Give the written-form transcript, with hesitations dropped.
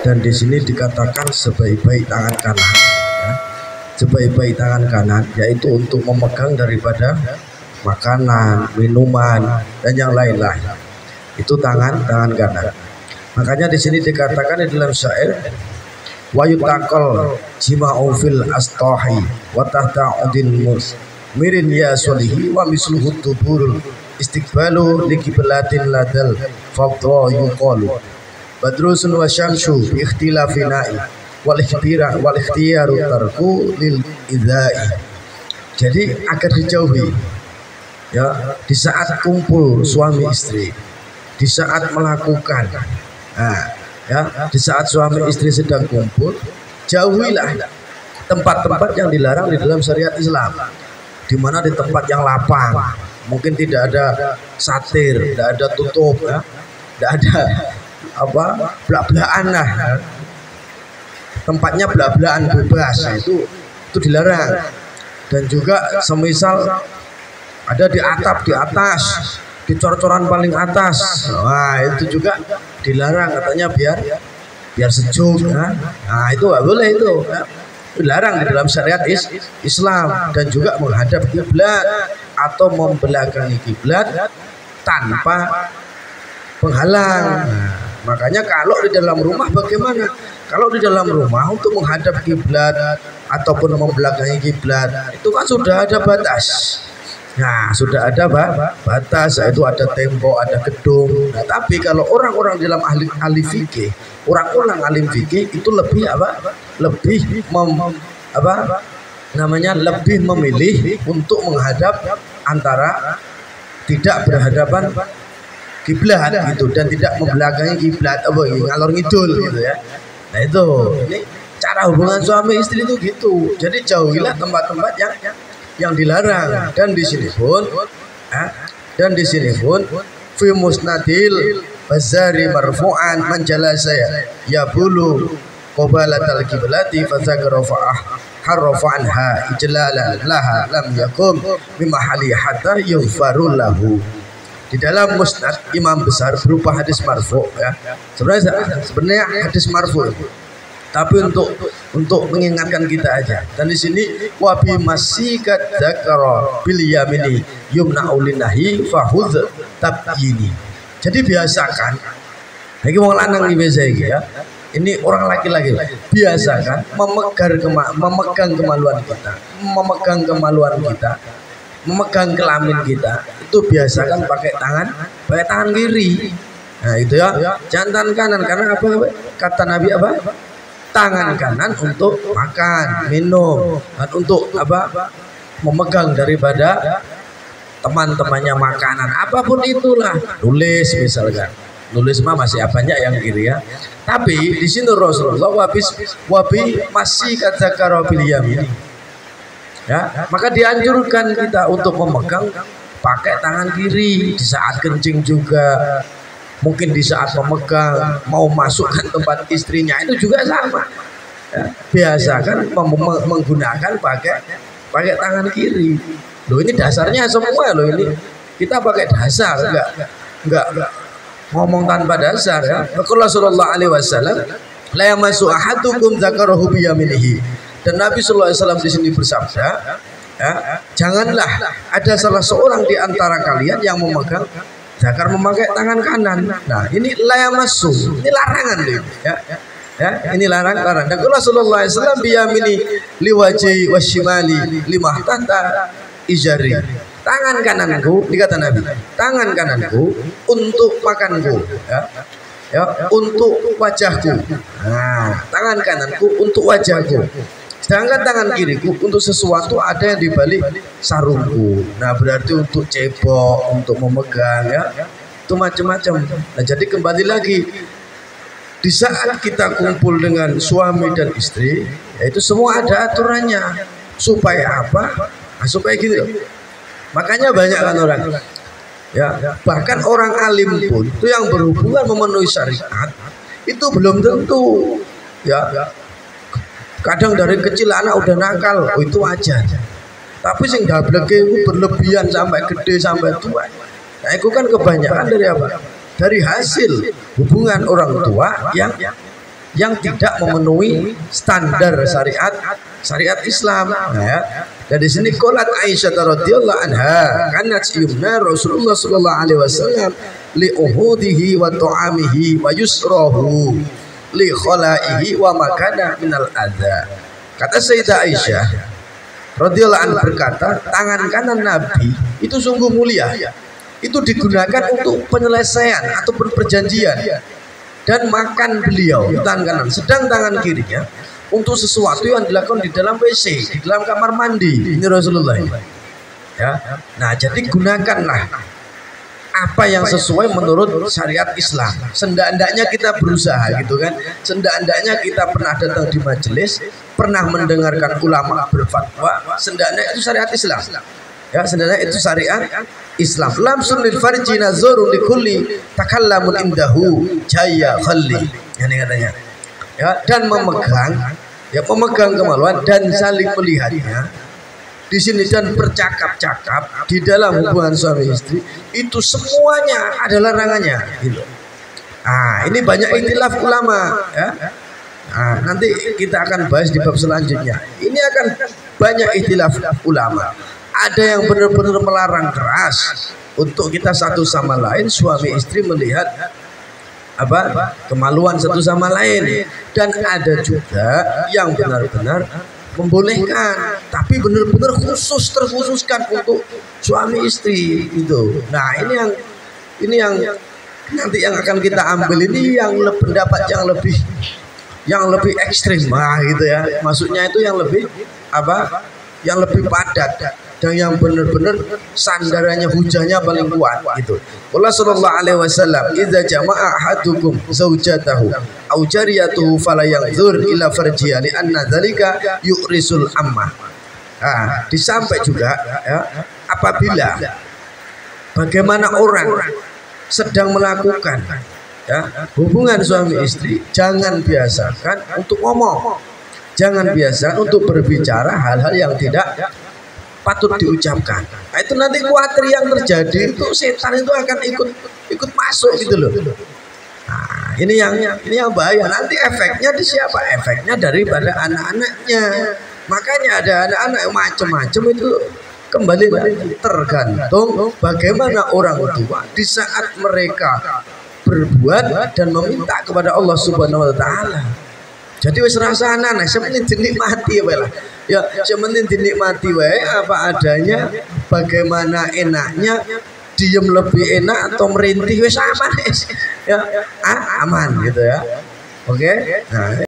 Dan di sini dikatakan sebaik-baik tangan kanan, ya. Sebaik-baik tangan kanan yaitu untuk memegang daripada makanan, minuman dan yang lain-lain. Itu tangan kanan. Makanya di sini dikatakan di dalam syair wa yutakal jima'u fil astahi wa tahta udin mirin ya solihi wa misluhu tuburul istiqbalu likiblatin ladal fadwa yuqalu badrusun wa syamsu bi ikhtilafina'i wal ikhtiyaru tarku lil idza'i. Jadi agar dijauhi, ya, di saat kumpul suami istri, di saat melakukan, ya, di saat suami istri sedang kumpul, jauhilah tempat-tempat yang dilarang di dalam syariat Islam. Di mana di tempat yang lapang, mungkin tidak ada satir, tidak ada tutup, ya, tidak ada belak-belakan lah, tempatnya belak-belakan bebas, itu dilarang. Dan juga semisal ada di atap, di atas, di cor-coran paling atas, wah itu juga dilarang, katanya biar sejuk, ya. Nah itu nggak boleh itu, ya. Dilarang di dalam syariat Islam. Dan juga menghadap kiblat atau membelakangi kiblat tanpa penghalang. Nah, makanya kalau di dalam rumah bagaimana? Kalau di dalam rumah untuk menghadap kiblat ataupun membelakangi kiblat itu kan sudah ada batas. Nah, sudah ada batas, itu ada tembok, ada gedung. Nah, tapi kalau orang-orang dalam ahli fikih, orang-orang alim fikih itu lebih lebih lebih memilih untuk menghadap antara tidak berhadapan kiblat gitu dan tidak membelakangi kiblat ngalor ngidul gitu, ya. Nah itu, ini cara hubungan suami istri itu gitu. Jadi jauhilah tempat-tempat yang dilarang. Dan di sini pun fi musnadil bazari marfu'an manjala saya ya bulu qabalatal kiblati fazakara harrafa anha ijlalan laha lam yakum bimahali hatta yughfaru lahu. Di dalam musnad imam besar berupa hadis marfu, ya. Sebenarnya hadis marfu, tapi untuk mengingatkan kita aja. Dan di sini wabi masikat dzakara bil yamini yumna ulinahi fahuz tabyini. Jadi biasakan, lagi mau lanang nih biasa ya. Ini orang laki-laki biasakan memegang kemaluan kita, memegang kelamin kita itu biasakan pakai tangan kiri. Nah itu, ya, jangan tangan kanan, karena apa? Kata Nabi apa? Tangan kanan untuk makan, minum, dan untuk memegang daripada teman-temannya makanan, apapun itulah, nulis misalkan. Nulis mah masih apanya yang kiri, ya. Tapi di sini Rasulullah wabi masih kata karobil yamin, ya, maka dianjurkan kita untuk memegang pakai tangan kiri di saat kencing juga, mungkin di saat memegang mau masukkan tempat istrinya itu juga sama, ya. Biasakan menggunakan pakai tangan kiri. Loh ini dasarnya semua loh, ini kita pakai dasar, enggak ngomong tanpa dasar, ya. Rasulullah alaihi wasallam la yamassu ahadukum dzakarahu bi yaminihi. Dan Nabi sallallahu alaihi wasallam di sini bersabda, ya, janganlah ada salah seorang di antara kalian yang memegang zakar memakai tangan kanan. Nah, ini la yamassu, ini larangan loh, ya. Ya, ini larangan. Dan Rasulullah sallallahu alaihi wasallam bi yamini liwaji wasyimali limahtata izari. Tangan kananku, dikata Nabi, tangan kananku untuk makanku, ya, untuk wajahku. Nah, tangan kananku untuk wajahku, sedangkan tangan kiriku untuk sesuatu ada yang dibalik sarungku. Nah, berarti untuk cebok, untuk memegang, ya, itu macam-macam. Nah, jadi kembali lagi di saat kita kumpul dengan suami dan istri, yaitu semua ada aturannya. Supaya apa? Nah, supaya gitu. Makanya banyak kan orang, ya, bahkan orang alim pun itu yang berhubungan memenuhi syariat itu belum tentu, ya. Kadang dari kecil anak udah nakal, itu wajar. Tapi sing dableke itu berlebihan sampai gede sampai tua. Nah, itu kan kebanyakan dari apa? Dari hasil hubungan orang tua yang tidak memenuhi standar syariat Islam. Nah, ya. Dan di sini qolat Aisyah radhiyallahu anha, kanat yumna Rasulullah sallallahu alaihi wasallam li uhudihi wa ta'amihi wa yusrahu li khalaihi wa makana minal adza. Kata Sayyidah Aisyah radhiyallahu anha berkata, tangan kanan Nabi itu sungguh mulia. Itu digunakan untuk penyelesaian ataupun perjanjian dan makan beliau tangan kanan, sedang tangan kirinya untuk sesuatu yang dilakukan di dalam WC, di dalam kamar mandi. Ini Rasulullah ya. Nah, jadi gunakanlah apa yang sesuai menurut syariat Islam. Senda-endaknya kita berusaha gitu kan. Senda-endaknya kita pernah datang di majelis, pernah mendengarkan ulama berfatwa, senda-endaknya itu syariat Islam. Ya, sendanya itu syariat Islam. Lamsun lil farji nazarun li kulli takallamun indahu jaya khalli. Ini katanya. Ya, dan memegang kemaluan dan saling melihatnya di sini dan bercakap-cakap di dalam hubungan suami istri itu semuanya ada larangannya gitu. Ah, ini banyak ikhtilaf ulama ya. Nah, nanti kita akan bahas di bab selanjutnya. Ini akan banyak ikhtilaf ulama. Ada yang benar-benar melarang keras untuk kita satu sama lain, suami istri melihat apa kemaluan satu sama lain, dan ada juga yang benar-benar membolehkan, tapi benar-benar terkhususkan untuk suami istri itu. Nah, ini yang nanti yang akan kita ambil ini yang pendapat yang lebih ekstrim, nah, gitu ya. Maksudnya itu yang lebih apa? Yang lebih padat dan yang benar-benar sandarannya hujahnya paling kuat gitu. Allah sallallahu alaihi wasallam, "Idza jama'a ahadukum zaujatahu aw jariyatuhu fala yanzur ila farjiha li anna dzalika yu'risul ammah." Nah, disampai juga ya, apabila bagaimana orang sedang melakukan ya, hubungan suami istri, jangan biasakan untuk ngomong. Jangan biasa untuk berbicara hal-hal yang tidak patut diucapkan. Nah, itu nanti khawatir yang terjadi itu setan itu akan ikut masuk gitu loh. Nah, ini yang bahaya. Nanti efeknya di siapa? Efeknya daripada anak-anaknya. Makanya ada anak-anak yang macam-macam itu kembali tergantung bagaimana orang tua di saat mereka berbuat dan meminta kepada Allah Subhanahu wa taala. Jadi wis rasana nah sementing dinikmati wae lah. Ya, sementing dinikmati wae apa adanya, bagaimana enaknya, diem lebih enak atau merintih wis aman. Ya, aman gitu ya. Oke. Nah,